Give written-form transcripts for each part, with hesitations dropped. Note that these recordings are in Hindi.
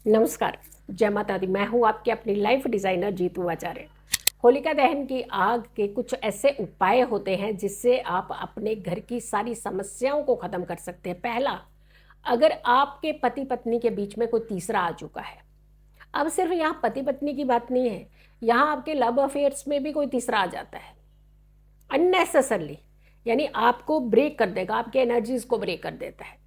नमस्कार, जय माता दी। मैं हूँ आपके अपनी लाइफ डिज़ाइनर जीतू आचार्य। होलिका दहन की आग के कुछ ऐसे उपाय होते हैं जिससे आप अपने घर की सारी समस्याओं को ख़त्म कर सकते हैं। पहला, अगर आपके पति पत्नी के बीच में कोई तीसरा आ चुका है, अब सिर्फ यहाँ पति पत्नी की बात नहीं है, यहाँ आपके लव अफेयर्स में भी कोई तीसरा आ जाता है अननेसेसरली, यानी आपको ब्रेक कर देगा, आपके एनर्जीज को ब्रेक कर देता है।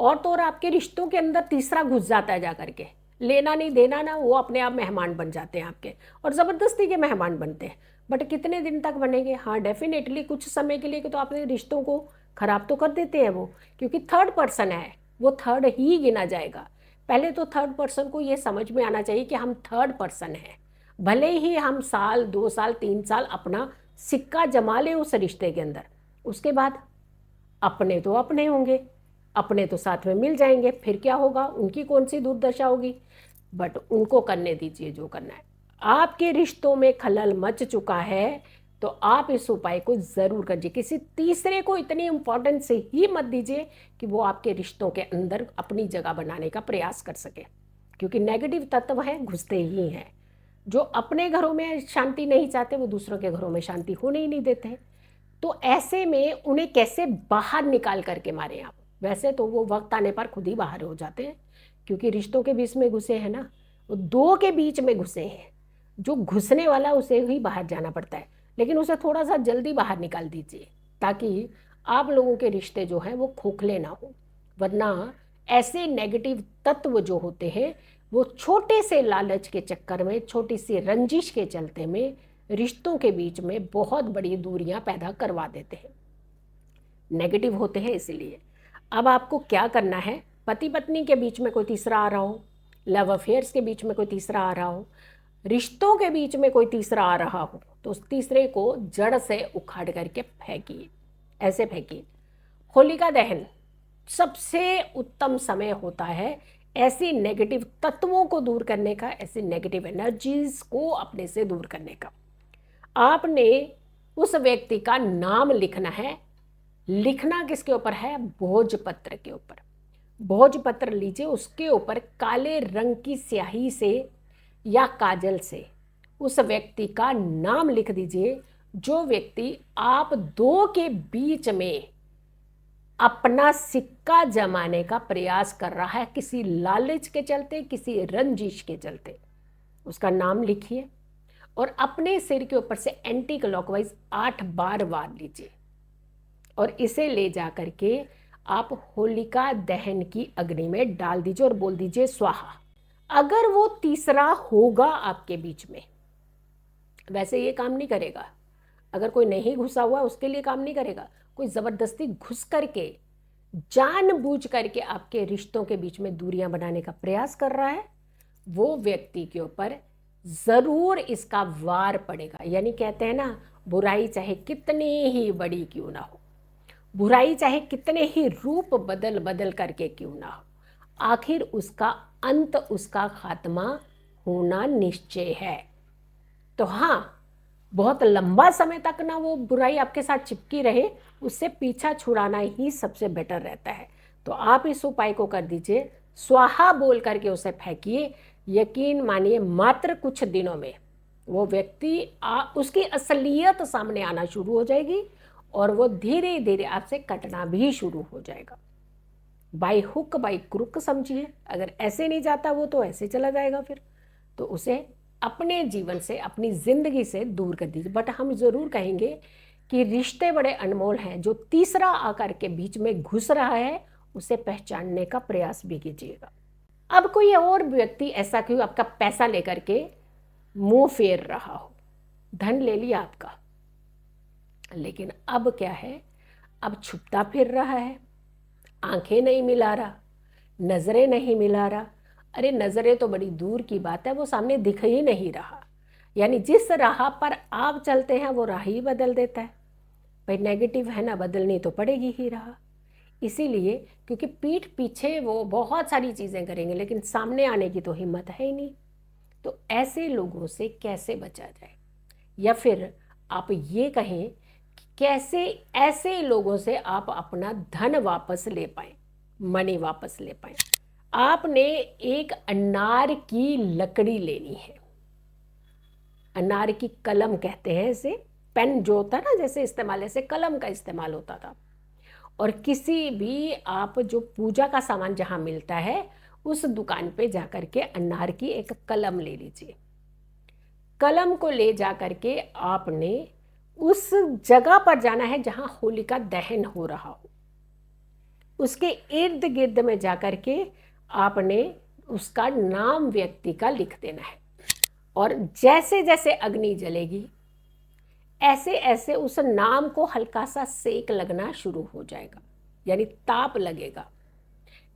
और तो और आपके रिश्तों के अंदर तीसरा घुस जाता है, जा करके लेना नहीं देना ना, वो अपने आप मेहमान बन जाते हैं आपके, और ज़बरदस्ती के मेहमान बनते हैं। बट कितने दिन तक बनेंगे? हाँ, डेफिनेटली कुछ समय के लिए तो आपने रिश्तों को खराब तो कर देते हैं वो, क्योंकि थर्ड पर्सन है, वो थर्ड ही गिना जाएगा। पहले तो थर्ड पर्सन को ये समझ में आना चाहिए कि हम थर्ड पर्सन हैं। भले ही हम साल 2 साल 3 साल अपना सिक्का जमा ले उस रिश्ते के अंदर, उसके बाद अपने तो अपने होंगे, अपने तो साथ में मिल जाएंगे, फिर क्या होगा? उनकी कौन सी दुर्दशा होगी? बट उनको करने दीजिए जो करना है। आपके रिश्तों में खलल मच चुका है तो आप इस उपाय को ज़रूर करिए। किसी तीसरे को इतनी इम्पोर्टेंस से ही मत दीजिए कि वो आपके रिश्तों के अंदर अपनी जगह बनाने का प्रयास कर सके, क्योंकि नेगेटिव तत्व हैं, घुसते ही हैं। जो अपने घरों में शांति नहीं चाहते वो दूसरों के घरों में शांति होने ही नहीं देते हैं। तो ऐसे में उन्हें कैसे बाहर निकाल करके मारें आप? वैसे तो वो वक्त आने पर खुद ही बाहर हो जाते हैं, क्योंकि रिश्तों के बीच में घुसे हैं ना, वो दो के बीच में घुसे हैं। जो घुसने वाला उसे ही बाहर जाना पड़ता है, लेकिन उसे थोड़ा सा जल्दी बाहर निकाल दीजिए, ताकि आप लोगों के रिश्ते जो हैं वो खोखले ना हो। वरना ऐसे नेगेटिव तत्व जो होते हैं वो छोटे से लालच के चक्कर में, छोटी सी रंजिश के चलते में रिश्तों के बीच में बहुत बड़ी दूरियां पैदा करवा देते हैं, नेगेटिव होते हैं इसीलिए। अब आपको क्या करना है? पति पत्नी के बीच में कोई तीसरा आ रहा हो, लव अफेयर्स के बीच में कोई तीसरा आ रहा हो, रिश्तों के बीच में कोई तीसरा आ रहा हो, तो उस तीसरे को जड़ से उखाड़ करके फेंकिए। ऐसे फेंकिए। होलिका दहन सबसे उत्तम समय होता है ऐसी नेगेटिव तत्वों को दूर करने का, ऐसी नेगेटिव एनर्जीज को अपने से दूर करने का। आपने उस व्यक्ति का नाम लिखना है। लिखना किसके ऊपर है? भोजपत्र के ऊपर। भोजपत्र लीजिए, उसके ऊपर काले रंग की स्याही से या काजल से उस व्यक्ति का नाम लिख दीजिए, जो व्यक्ति आप दो के बीच में अपना सिक्का जमाने का प्रयास कर रहा है, किसी लालच के चलते, किसी रंजिश के चलते। उसका नाम लिखिए और अपने सिर के ऊपर से एंटी क्लॉकवाइज 8 बार वार लीजिए, और इसे ले जा करके आप होलिका दहन की अग्नि में डाल दीजिए और बोल दीजिए स्वाहा। अगर वो तीसरा होगा आपके बीच में, वैसे ये काम नहीं करेगा। अगर कोई नहीं घुसा हुआ उसके लिए काम नहीं करेगा। कोई ज़बरदस्ती घुस करके जानबूझ करके आपके रिश्तों के बीच में दूरियां बनाने का प्रयास कर रहा है, वो व्यक्ति के ऊपर ज़रूर इसका वार पड़ेगा। यानी कहते हैं ना, बुराई चाहे कितनी ही बड़ी क्यों ना हो, बुराई चाहे कितने ही रूप बदल बदल करके क्यों ना हो, आखिर उसका अंत, उसका खात्मा होना निश्चय है। तो हाँ, बहुत लंबा समय तक ना वो बुराई आपके साथ चिपकी रहे, उससे पीछा छुड़ाना ही सबसे बेटर रहता है। तो आप इस उपाय को कर दीजिए, स्वाहा बोल करके उसे फेंकिए। यकीन मानिए, मात्र कुछ दिनों में वो व्यक्ति उसकी असलियत सामने आना शुरू हो जाएगी, और वो धीरे धीरे आपसे कटना भी शुरू हो जाएगा। बाई हुक बाई क्रुक समझिए। अगर ऐसे नहीं जाता वो, तो ऐसे चला जाएगा फिर। तो उसे अपने जीवन से, अपनी ज़िंदगी से दूर कर दीजिए। बट हम ज़रूर कहेंगे कि रिश्ते बड़े अनमोल हैं। जो तीसरा आकर के बीच में घुस रहा है उसे पहचानने का प्रयास भी कीजिएगा। अब कोई और व्यक्ति ऐसा क्यों आपका पैसा लेकर के मुंह फेर रहा हो, धन ले लिया आपका, लेकिन अब क्या है? अब छुपता फिर रहा है, आंखें नहीं मिला रहा, नज़रें नहीं मिला रहा। अरे नज़रें तो बड़ी दूर की बात है, वो सामने दिख ही नहीं रहा। यानी जिस राह पर आप चलते हैं वो राह ही बदल देता है। भाई नेगेटिव है ना, बदलनी तो पड़ेगी ही राह। इसीलिए, क्योंकि पीठ पीछे वो बहुत सारी चीज़ें करेंगे, लेकिन सामने आने की तो हिम्मत है ही नहीं। तो ऐसे लोगों से कैसे बचा जाए? या फिर आप ये कहें कि कैसे ऐसे लोगों से आप अपना धन वापस ले पाएँ, मनी वापस ले पाएँ। आपने एक अनार की लकड़ी लेनी है, अनार की कलम कहते हैं इसे, पेन जो होता है ना जैसे इस्तेमाल, ऐसे कलम का इस्तेमाल होता था। और किसी भी आप जो पूजा का सामान जहाँ मिलता है उस दुकान पे जा कर के अनार की एक कलम ले लीजिए। कलम को ले जा कर के आपने उस जगह पर जाना है जहाँ होलिका दहन हो रहा हो, उसके इर्द गिर्द में जा कर के आपने उसका नाम व्यक्ति का लिख देना है। और जैसे जैसे अग्नि जलेगी ऐसे ऐसे उस नाम को हल्का सा सेक लगना शुरू हो जाएगा, यानी ताप लगेगा।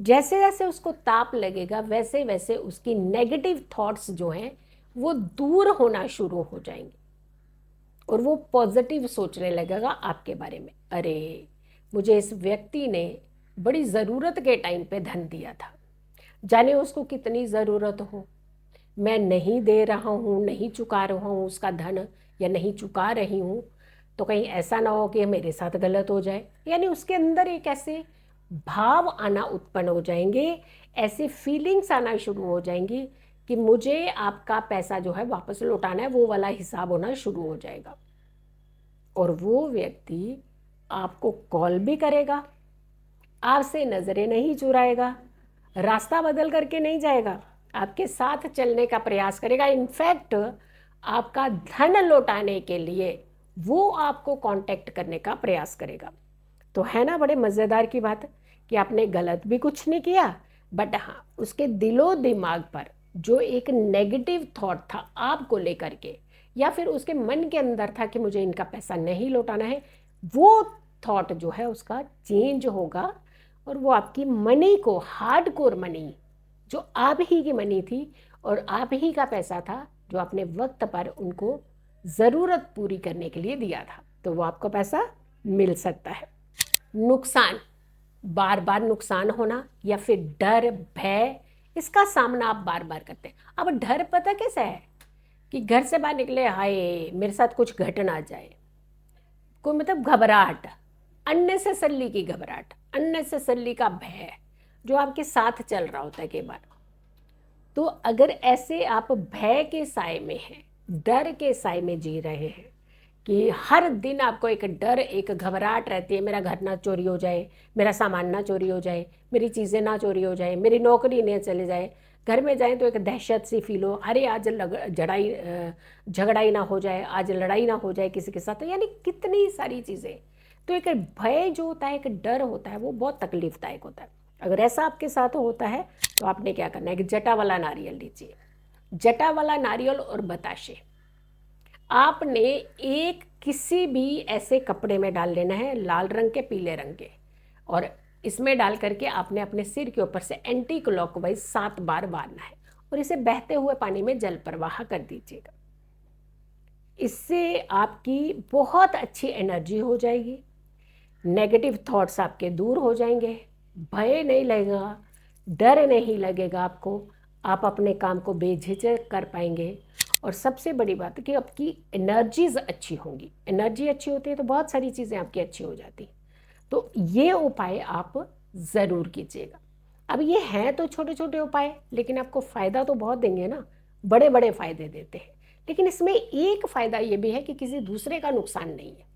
जैसे जैसे उसको ताप लगेगा वैसे वैसे उसकी नेगेटिव थॉट्स जो हैं वो दूर होना शुरू हो जाएंगे और वो पॉजिटिव सोचने लगेगा आपके बारे में। अरे मुझे इस व्यक्ति ने बड़ी ज़रूरत के टाइम पे धन दिया था, जाने उसको कितनी ज़रूरत हो, मैं नहीं दे रहा हूँ, नहीं चुका रहा हूँ उसका धन या नहीं चुका रही हूँ, तो कहीं ऐसा ना हो कि मेरे साथ गलत हो जाए। यानी उसके अंदर एक ऐसे भाव आना उत्पन्न हो जाएंगे, ऐसी फीलिंग्स आना शुरू हो जाएंगी कि मुझे आपका पैसा जो है वापस लौटाना है, वो वाला हिसाब होना शुरू हो जाएगा। और वो व्यक्ति आपको कॉल भी करेगा, आपसे नज़रें नहीं चुराएगा, रास्ता बदल करके नहीं जाएगा, आपके साथ चलने का प्रयास करेगा। इनफैक्ट आपका धन लौटाने के लिए वो आपको कांटेक्ट करने का प्रयास करेगा। तो है ना बड़े मज़ेदार की बात कि आपने गलत भी कुछ नहीं किया, बट हाँ उसके दिलो दिमाग पर जो एक नेगेटिव थॉट था आपको लेकर के, या फिर उसके मन के अंदर था कि मुझे इनका पैसा नहीं लौटाना है, वो थॉट जो है उसका चेंज होगा और वो आपकी मनी को, हार्डकोर मनी जो आप ही की मनी थी और आप ही का पैसा था जो आपने वक्त पर उनको ज़रूरत पूरी करने के लिए दिया था, तो वो आपको पैसा मिल सकता है। नुकसान, बार बार नुकसान होना या फिर डर भय, इसका सामना आप बार बार करते हैं। अब डर पता कैसा है कि घर से बाहर निकले, हाय मेरे साथ कुछ घट ना जाए, कोई मतलब घबराहट, अननेसेसरली की घबराहट, अननेसेसरली का भय जो आपके साथ चल रहा होता है कई बार। तो अगर ऐसे आप भय के साए में हैं, डर के साए में जी रहे हैं कि हर दिन आपको एक डर, एक घबराहट रहती है, मेरा घर ना चोरी हो जाए, मेरा सामान ना चोरी हो जाए, मेरी चीज़ें ना चोरी हो जाए, मेरी नौकरी न चले जाए, घर में जाएं तो एक दहशत सी फील हो, अरे आज झगड़ा ही ना हो जाए, आज लड़ाई ना हो जाए किसी के साथ, यानी कितनी सारी चीज़ें। तो एक भय जो होता है, एक डर होता है, वो बहुत तकलीफदायक होता है। अगर ऐसा आपके साथ होता है तो आपने क्या करना है कि जटा वाला नारियल लीजिए, जटा वाला नारियल और बताशे आपने एक किसी भी ऐसे कपड़े में डाल लेना है, लाल रंग के, पीले रंग के, और इसमें डाल करके आपने अपने सिर के ऊपर से एंटी क्लॉकवाइज 7 बार मारना है और इसे बहते हुए पानी में जल प्रवाह कर दीजिएगा। इससे आपकी बहुत अच्छी एनर्जी हो जाएगी, नेगेटिव थॉट्स आपके दूर हो जाएंगे, भय नहीं लगेगा, डर नहीं लगेगा आपको, आप अपने काम को बेझिझक कर पाएंगे। और सबसे बड़ी बात है कि आपकी एनर्जीज अच्छी होंगी, एनर्जी अच्छी होती है तो बहुत सारी चीज़ें आपकी अच्छी हो जाती। तो ये उपाय आप ज़रूर कीजिएगा। अब ये हैं तो छोटे छोटे उपाय, लेकिन आपको फ़ायदा तो बहुत देंगे ना, बड़े बड़े फ़ायदे देते हैं। लेकिन इसमें एक फ़ायदा ये भी है कि किसी दूसरे का नुकसान नहीं है,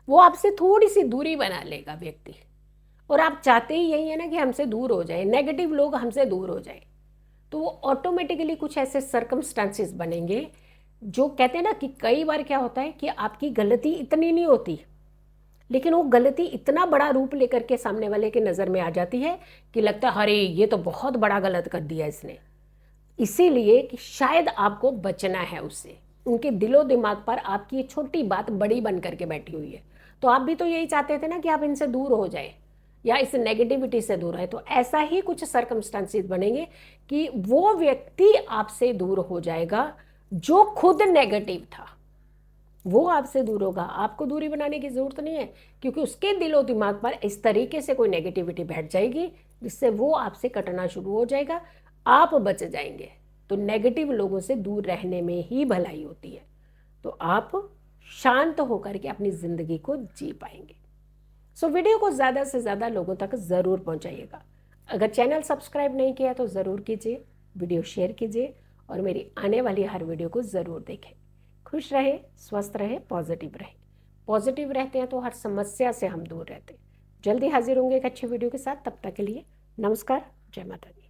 वो आपसे थोड़ी सी दूरी बना लेगा व्यक्ति, और आप चाहते ही यही है ना कि हमसे दूर हो जाए, नेगेटिव लोग हमसे दूर हो जाए, तो वो ऑटोमेटिकली कुछ ऐसे सर्कमस्टांसेस बनेंगे जो कहते हैं ना कि कई बार क्या होता है कि आपकी गलती इतनी नहीं होती, लेकिन वो गलती इतना बड़ा रूप लेकर के सामने वाले के नज़र में आ जाती है कि लगता है अरे ये तो बहुत बड़ा गलत कर दिया इसने। इसीलिए कि शायद आपको बचना है उससे, उनके दिलो दिमाग पर आपकी ये छोटी बात बड़ी बन करके बैठी हुई है। तो आप भी तो यही चाहते थे ना कि आप इनसे दूर हो जाए या इस नेगेटिविटी से दूर है, तो ऐसा ही कुछ सर्कमस्टांसेस बनेंगे कि वो व्यक्ति आपसे दूर हो जाएगा जो खुद नेगेटिव था, वो आपसे दूर होगा। आपको दूरी बनाने की ज़रूरत नहीं है, क्योंकि उसके दिलो दिमाग पर इस तरीके से कोई नेगेटिविटी बैठ जाएगी जिससे वो आपसे कटना शुरू हो जाएगा, आप बच जाएंगे। तो नेगेटिव लोगों से दूर रहने में ही भलाई होती है, तो आप शांत होकर के अपनी ज़िंदगी को जी पाएंगे। सो वीडियो को ज़्यादा से ज़्यादा लोगों तक ज़रूर पहुंचाइएगा। अगर चैनल सब्सक्राइब नहीं किया तो ज़रूर कीजिए, वीडियो शेयर कीजिए और मेरी आने वाली हर वीडियो को ज़रूर देखें। खुश रहे, स्वस्थ रहे, पॉजिटिव रहे। पॉजिटिव रहते हैं तो हर समस्या से हम दूर रहते हैं। जल्दी हाजिर होंगे एक अच्छी वीडियो के साथ। तब तक के लिए नमस्कार, जय माता दी।